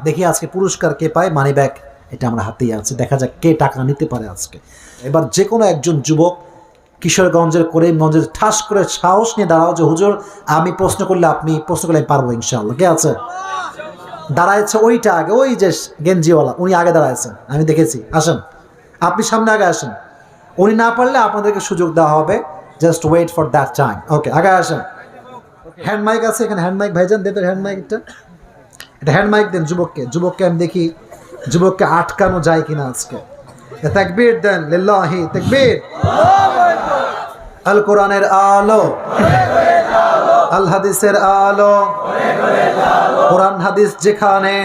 দেখি আজকে পুরস্কার কে পায়, মানি ব্যাগ এটা আমরা হাতেই আছে, দেখা যাক কে টাকা নিতে পারে আজকে। এবার যে কোনো একজন যুবক কিশোরগঞ্জের করিমগঞ্জের ঠাস করে সাহস নিয়ে দাঁড়াও যে হুজুর আমি প্রশ্ন করলে আপনি প্রশ্ন করলে আমি পারবো ইনশাআল্লাহ। কে আছে? দাঁড়াইছে ওইটা আগে, ওই যে গেঞ্জিওয়ালা উনি আগে দাঁড়াইছেন, আমি দেখেছি। আসেন আপনি সামনে আগে আসেন, উনি না পারলে আপনাদেরকে সুযোগ দেওয়া হবে, just wait for that time. Okay আগে আসেন। হ্যান্ড মাইক আছে এখানে, হ্যান্ড মাইক ভাইজান দেন হ্যান্ড মাইকটা, এটা হ্যান্ড মাইক দেন যুবককে আমি দেখি যুবককে আটকানো যায় কিনা আজকে। তাকবীর দেন, লিল্লাহি তাকবীর। আল কোরআনের আলো, আল হাদিসের আলো, কোরআন হাদিস যেখানে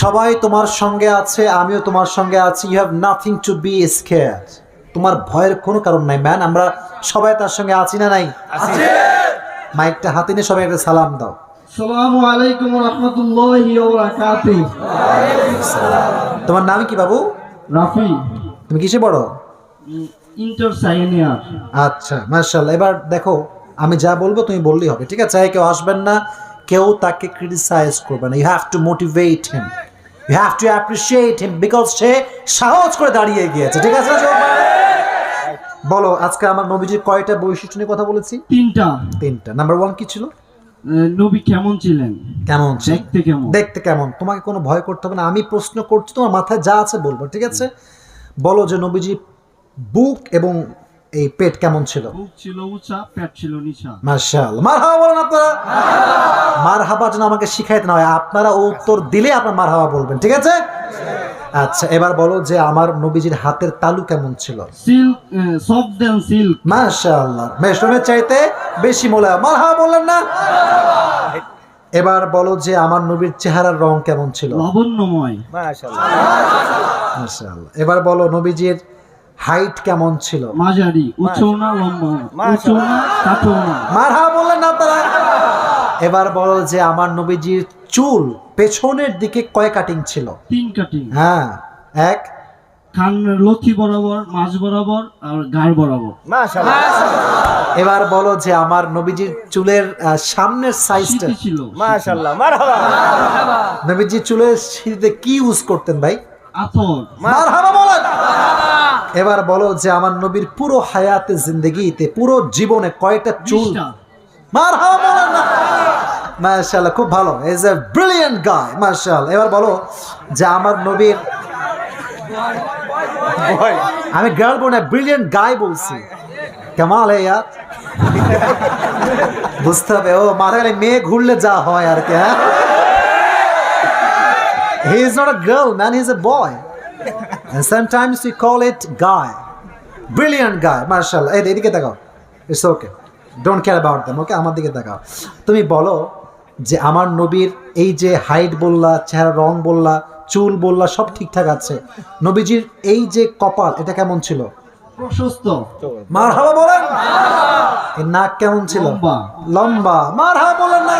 সবাই তোমার সঙ্গে আছে, আমিও তোমার সঙ্গে আছি। You have nothing to be scared, তোমার ভয়ের কোনো কারণ নাই ম্যান, আমরা সবাই তার সঙ্গে আছি না নাই? মাইকটা হাতে নিয়ে সবাই একটা সালাম দাও। আসসালামু আলাইকুম ওয়া রাহমাতুল্লাহি ওয়া বারাকাতুহু। তোমার নাম কি বাবু? রাফি। তুমি কিসে পড়ো? Inter second year. আচ্ছা মাশাআল্লাহ। এবার দেখো আমি যা বলবো তুমি বললেই হবে, ঠিক আছে? কেউ আসবেন না, কেউ তাকে ক্রিটিসাইজ করবে না। You have to motivate him, you have to appreciate him, because সে সাহস করে দাঁড়িয়ে গিয়েছে, ঠিক আছে? বলো আজকে আমার নবীজির কয়টা বৈশিষ্ট্য নিয়ে কথা বলেছি? তিনটা। নাম্বার 1 কি ছিল? নবী কেমন ছিলেন? কেমন দেখতে কেমন? দেখতে কেমন। তোমাকে কোনো ভয় করতে হবে না, আমি প্রশ্ন করছি, তোমার মাথায় যা আছে বলবো, ঠিক আছে? বলো যে নবীজি বুক এবং এই পেট কেমন ছিল? বুক ছিল উঁচা, পেট ছিল নিচা। মাশাআল্লাহ, মারহাবা বলেন আপনারা। মারহাবা যেন আমাকে শিখাইতে না হয়, আপনারা উত্তর দিলে আপনারা মারহাবা বলবেন, ঠিক আছে? আচ্ছা এবার বলো যে আমার নবীজির হাতের তালু কেমন ছিল? সিল্ক, সফট দেন সিল্ক। মাশাআল্লাহ, মেশরুমের চাইতে বেশি মোলায়েম। মারহাবা বললেন না? এবার বলো যে আমার নবীর চেহারার রং কেমন ছিল? লাবণ্যময়। মাশাআল্লাহ, মাশাআল্লাহ। এবার বলো নবীজির হাইট কেমন ছিল? মাঝারি, উঁচু না লম্বা, উঁচু না কাটো না। মারহাবা বললেন না আপনারা? এবার বলো যে আমার নবীজির চুল পেছনের দিকে কয় কাটিং ছিল? 3 কাটিং। হ্যাঁ, এক কানের লথি বরাবর, মাঝ বরাবর আর গাল বরাবর। মাশাআল্লাহ। এবার বলো যে আমার নবীজির চুলের সামনের সাইজটা ছিল। মাশাআল্লাহ, মারহাবা। নবীজির চুলের সিঁড়িতে কি ইউজ করতেন ভাই? আতর। মারহাবা বলেন। এবার বলো যে আমার নবীর পুরো হায়াতে জিন্দেগিতে পুরো জীবনে কয়টা চুল? মারহাবা বলেন না? মাশাআল্লাহ, খুব ভালো, ইজ এ ব্রিলিয়ান্ট গায়, মাশাআল্লাহ। এবার বলো যে আমার নবীর, আমি গার্ল বলনা ব্রিলিয়ান্ট গায় বলছি, কামাল হে ইয়ার, বুঝতে হবে। ও মাথা গেলে মেয়ে ঘুরলে যা হয় আর কি। হ্যাঁ, he is not a girl man, he is a boy, and sometimes we call it guy, brilliant guy, মাশাআল্লাহ। এই এদিকে তাকাও, it's okay, don't care about them, okay? আমার দিকে তাকাও। তুমি বলো যে আমার নবীর এই যে হাইট বললা, চেহারা রং বললা, চুল বললা, সব ঠিকঠাক আছে, নবীজির এই যে কপাল এটা কেমন ছিল? প্রশস্ত। মারহাবা বলেন। এর নাক কেমন ছিল? লম্বা। মারহাবা বলেন না?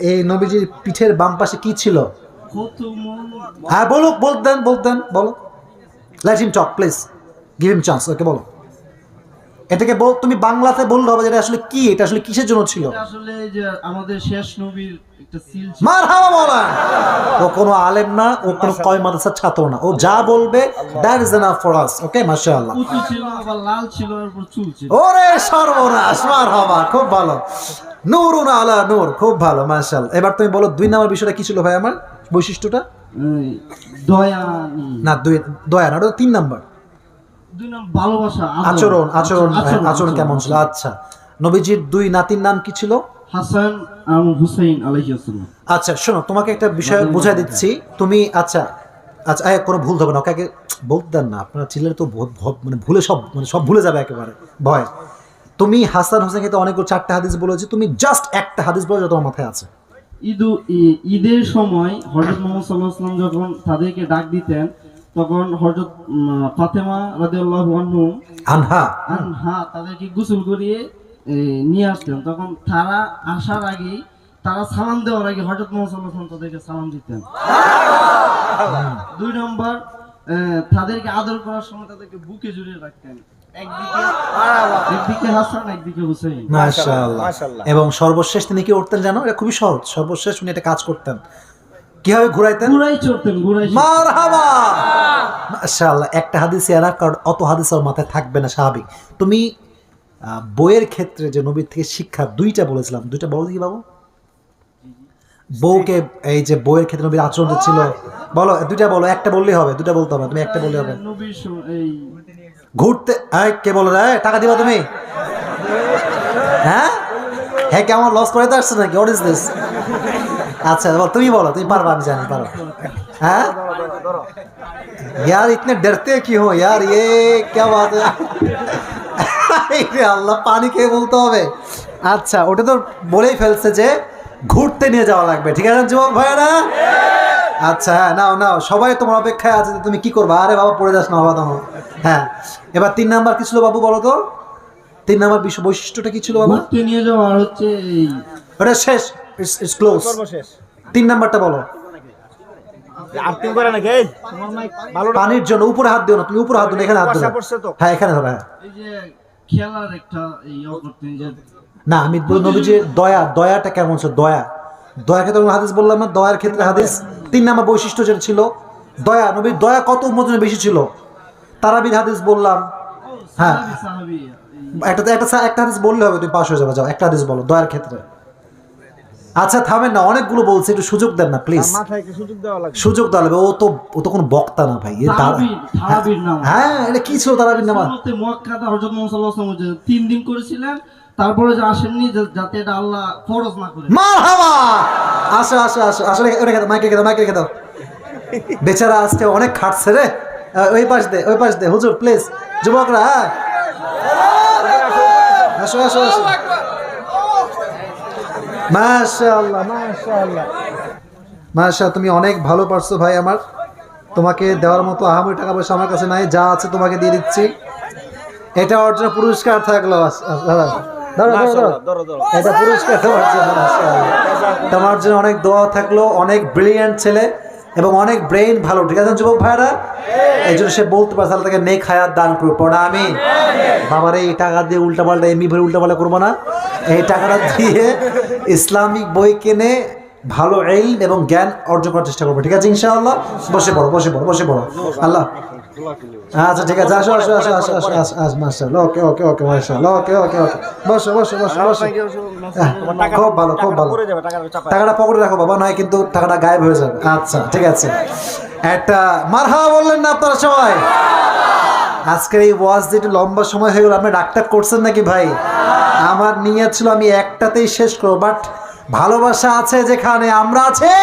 এই নবীজির পিঠের বাম পাশে কি ছিল? হ্যাঁ বলুক, বলতেন বলো। Let him talk please, give him chance. ওকে বলো, এটাকে বল, তুমি বাংলাতে বললে হবে যেটা আসলে কি, এটা আসলে কিসের জন্য ছিল? আসলে যে আমাদের শেষ নবীর একটা সিল ছিল। মারহাবা বলেন। ও কোনো আলেম না, ও কোনো কয় মাদ্রাসার ছাত্র না, ও যা বলবে that is enough for us, okay? মাশাআল্লাহ। উঁচু ছিল, আবার লাল ছিল, এরপর চুল ছিল। ওরে সর্বনাশ, মারহাবা, খুব ভালো, নূরুন আলা নূর, খুব ভালো, মাশাআল্লাহ। এবার তুমি বলো 2 নম্বর বিষয়টা কি ছিল ভাই আমার বৈশিষ্ট্যটা? দয়া না, দয়া না, ওটা 3 নম্বর। 2 নম্বর ভালোবাসা, আচরণ কেমন ছিল? আচ্ছা, নবীজির 2 নাতির নাম কি ছিল? হাসান আর হুসাইন আলাইহিস সালাম। আচ্ছা শোনো, তোমাকে একটা বিষয় বুঝাই দিচ্ছি, তুমি আচ্ছা কোনো ভুল হবে না, ওকে বলতে দেন না, আপনারা চিল্লালে তো মানে ভুলে সব ভুলে যাবে একেবারে ভয়। তুমি হাসান হোসেনকে তো অনেকগুলো 4টা হাদিস বলেছি, তুমি জাস্ট একটা হাদিস বলে যা তোমার মাথায় আছে। ঈদের সময় হযরত মুহাম্মদ সাল্লাল্লাহু আলাইহি ওয়াসাল্লাম যখন তাদেরকে ডাক দিতেন, তখন হযরত ফাতেমা রাদিয়াল্লাহু আনহা তাদেরকে গোসল করিয়ে নিয়ে আসতেন। তখন তারা আসার আগে, তারা সালাম দেওয়ার আগে হযরত মুহাম্মদ সাল্লাল্লাহু আলাইহি ওয়াসাল্লাম তাদেরকে সালাম দিতেন। 2 নম্বর, তাদেরকে আদর করার সময় তাদেরকে বুকে জড়িয়ে রাখতেন। একদিকে হাসান একদিকে হুসাইন। মাশাআল্লাহ। এবং সর্বশেষ তিনি কি করতেন জানো? এটা খুবই সহজ। সর্বশেষ উনি একটা কাজ করতেন, কিভাবে ঘুরাইতেন? ঘুরাই চড়তেন, ঘুরাই চড়তেন। মারহাবা, মাশাআল্লাহ। একটা হাদিসে এরা, কারণ অত হাদিস ওর মাথায় থাকবে না, স্বাভাবিক। তুমি বইয়ের ক্ষেত্রে যে নবীর থেকে শিক্ষা দুইটা বলেছিলাম, দুইটা বলো দেখি বাবু। বউকে, এই যে বইয়ের ক্ষেত্রে নবীর আচরণ যে ছিল, বলো দুইটা বলো, একটা বললেই হবে, দুইটা বলতে হবে, তুমি একটা বললে হবে। নবীর এই ঘুরতে, কে বলো রে, টাকা দিবা তুমি? হ্যাঁ হ্যাঁ, কেমন লস করাইতে আসছে নাকি? What is this? আচ্ছা বল, তুমি বলো, তুমি পারবা, আমি জানি পারো। হ্যাঁ यार इतने डरते क्यों हो यार, ये क्या बात है? আল্লাহ, পানি খেয়ে বলতে হবে। আচ্ছা, ওটা তো বলেই ফেলছে যে ঘুরতে নিয়ে যাওয়া লাগবে, ঠিক আছে যুবক ভাইয়েরা? আচ্ছা হ্যাঁ, নাও নাও, সবাই তোমার অপেক্ষায় আছে যে তুমি কি করবা। আরে বাবা, পড়ে যাস না বাবা তোমার। হ্যাঁ, এবার 3 নাম্বার কি ছিল বাবু, বলো তো? 3 নাম্বার বৈশিষ্ট্যটা কি ছিল বাবা? ঘুরতে নিয়ে যাওয়া আর হচ্ছে এই ওটা শেষ, ইটস ক্লোজ। 3 নাম্বারটা বলো। পানির জন্য উপরে হাত দিও না, তুমি উপরে হাত দিও না, এখানে হাত দিও। হ্যাঁ, এখানে হবে। হ্যাঁ, এই যে খেলার একটা ইয়ে করতেন যে না, আমি নবী যে দয়াটা কেমন ছিল, দয়ার ক্ষেত্রে হাদিস বললাম না, দয়ার ক্ষেত্রে হাদিস 3 নাম্বার বৈশিষ্ট্য যেটা ছিল দয়া। নবীর দয়া কত উম্মতের বেশি ছিল, তারাবির হাদিস বললাম। হ্যাঁ, সাহাবী একটা হাদিস বললে হবে, তুমি পাস হয়ে যাবে। যাও, একটা হাদিস বলো দয়ার ক্ষেত্রে। আচ্ছা থামেন না, অনেকগুলো বলছে, একটু সুযোগ দেন না প্লিজ। সুযোগ দেওয়া লাগবে। ও তো কোনো বক্তা না ভাই। তারাবির নাম। হ্যাঁ, এটা কি ছিল তারাবির নামাজ? সুন্নতে মুআক্কাদা হযরত মুহাম্মদ সাল্লাল্লাহু আলাইহি ওয়াসাল্লাম 3 দিন করেছিলেন, তারপরে যে আসেননি যাতে এটা আল্লাহ ফরজ না করে। মারহাবা, আসো আসো আসো, আসলে ওটা খেদাও, মাইকে খেদাও। বেচারা আজকে অনেক খাটছে রে। ওই পাশ দে হুজুর প্লিজ, যুবকরা। হ্যাঁ, আসো আসো আসো। মাশাআল্লাহ মাশাআল্লাহ মাশাআল্লাহ, তুমি অনেক ভালো পারছো ভাই আমার। তোমাকে দেওয়ার মতো আহামরি টাকা পয়সা আমার কাছে নাই, যা আছে তোমাকে দিয়ে দিচ্ছি। এটা ওর জন্য পুরস্কার থাকলো। এটা পুরস্কার তোমার জন্য। তোমার জন্য অনেক দোয়া থাকলো। অনেক ব্রিলিয়ান্ট ছেলে এবং অনেক ব্রেইন ভালো, ঠিক আছে যুবক ভাইরা? এই জন্য সে বলতে পারছে আল্লাহ তাকে নেক হায়াত দান করুক। পড়া আমি বাবার এই টাকা দিয়ে উল্টাপাল্টা এমনি ভরে উল্টাপাল্টা করবো না। এই টাকাটা দিয়ে ইসলামিক বই কিনে ভালো ইলম এবং জ্ঞান অর্জন করার চেষ্টা করবো, ঠিক আছে ইনশাআল্লাহ? বসে পড়ো আল্লাহ। আচ্ছা ঠিক আছে, আসো মাশাআল্লাহ। ওকে মাশাআল্লাহ। ওকে বসো। খুব ভালো। টাকাটা পকেটে রাখো বাবা, নয় কিন্তু টাকাটা গায়েব হয়ে যাবে। আচ্ছা ঠিক আছে, একটা মারহাবা বললেন না আপনারা সবাই? আজকের এই ওয়াজ যেটা লম্বা সময় হয়ে গেল, আপনি ডাক্তার করছেন নাকি ভাই? আমার নিয়ত ছিল আমি একটাতেই শেষ করবো, বাট ভালোবাসা আছে যেখানে আমরা আছি।